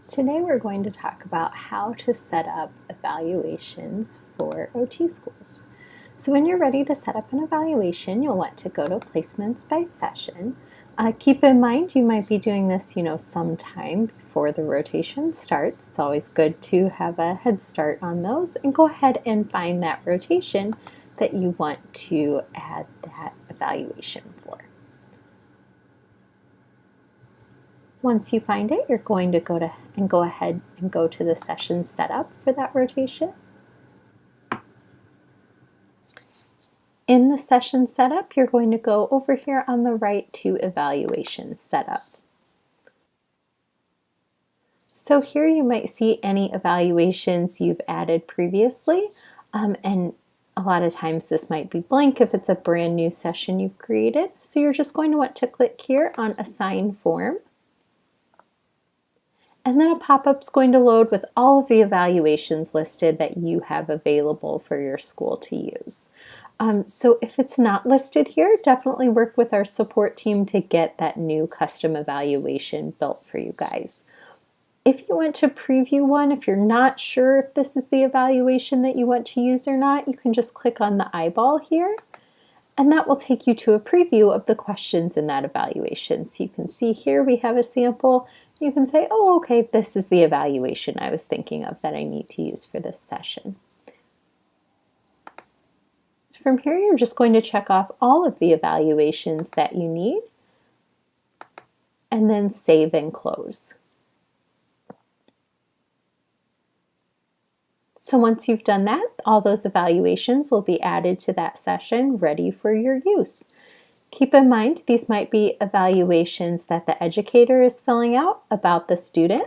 Today we're going to talk about how to set up evaluations for OT schools. So when you're ready to set up an evaluation, you'll want to go to placements by session. Keep in mind you might be doing this, sometime before the rotation starts. It's always good to have a head start on those, and go ahead and find that rotation that you want to add that evaluation for. Once you find it, you're going to go ahead and go to the session setup for that rotation. In the session setup, you're going to go over here on the right to evaluation setup. So here you might see any evaluations you've added previously, and a lot of times this might be blank if it's a brand new session you've created. So you're just going to want to click here on Assign Form. And then a pop-up is going to load with all of the evaluations listed that you have available for your school to use. So if it's not listed here, definitely work with our support team to get that new custom evaluation built for you guys. If you want to preview one, if you're not sure if this is the evaluation that you want to use or not, you can just click on the eyeball here, and that will take you to a preview of the questions in that evaluation. So you can see here we have a sample. You can say, oh, okay, this is the evaluation I was thinking of that I need to use for this session. So from here, you're just going to check off all of the evaluations that you need, and then save and close. So once you've done that, all those evaluations will be added to that session, ready for your use. Keep in mind, these might be evaluations that the educator is filling out about the student.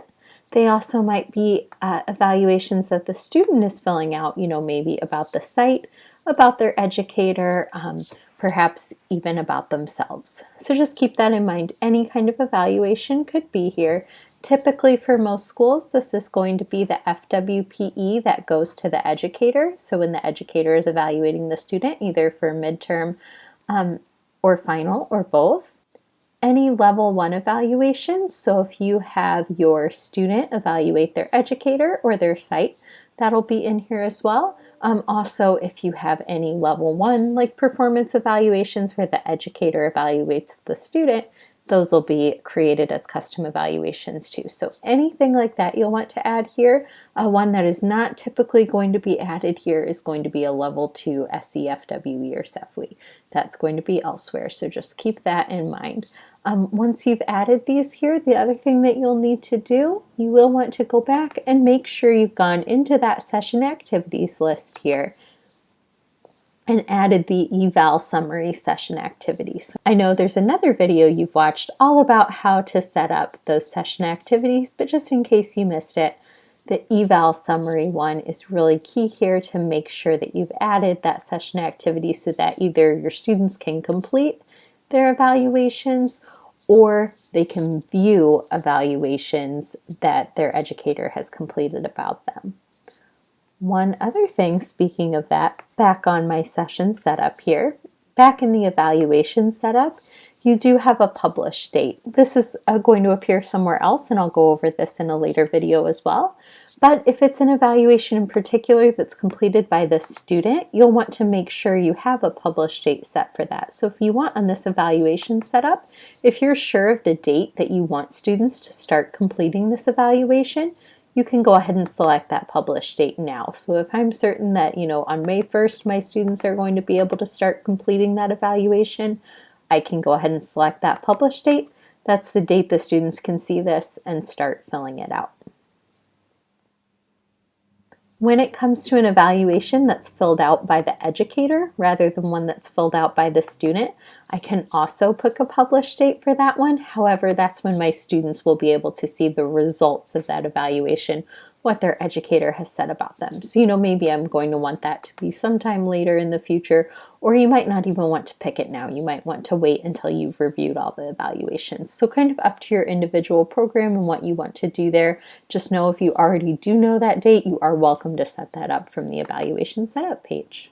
They also might be evaluations that the student is filling out, maybe about the site, about their educator, perhaps even about themselves. So just keep that in mind. Any kind of evaluation could be here. Typically for most schools, this is going to be the FWPE that goes to the educator. So when the educator is evaluating the student, either for midterm, or final, or both. Any level 1 evaluations, so if you have your student evaluate their educator or their site, that'll be in here as well. Also, if you have any level 1 like performance evaluations where the educator evaluates the student, those will be created as custom evaluations too. So anything like that you'll want to add here. One that is not typically going to be added here is going to be a level 2 SEFWE or SEFWE. That's going to be elsewhere, so just keep that in mind. Once you've added these here, the other thing that you'll need to do, you will want to go back and make sure you've gone into that session activities list here and added the eval summary session activities. I know there's another video you've watched all about how to set up those session activities, but just in case you missed it, the eval summary one is really key here to make sure that you've added that session activity so that either your students can complete their evaluations or they can view evaluations that their educator has completed about them. One other thing, speaking of that, back on my session setup here, back in the evaluation setup, you do have a publish date. This is going to appear somewhere else, and I'll go over this in a later video as well. But if it's an evaluation in particular that's completed by the student, you'll want to make sure you have a publish date set for that. So if you want on this evaluation setup, if you're sure of the date that you want students to start completing this evaluation, you can go ahead and select that publish date now. So if I'm certain that, on May 1st, my students are going to be able to start completing that evaluation, I can go ahead and select that publish date. That's the date the students can see this and start filling it out. When it comes to an evaluation that's filled out by the educator rather than one that's filled out by the student, I can also pick a publish date for that one. However, that's when my students will be able to see the results of that evaluation, what their educator has said about them. So, maybe I'm going to want that to be sometime later in the future, or you might not even want to pick it now. You might want to wait until you've reviewed all the evaluations. So kind of up to your individual program and what you want to do there. Just know if you already do know that date, you are welcome to set that up from the evaluation setup page.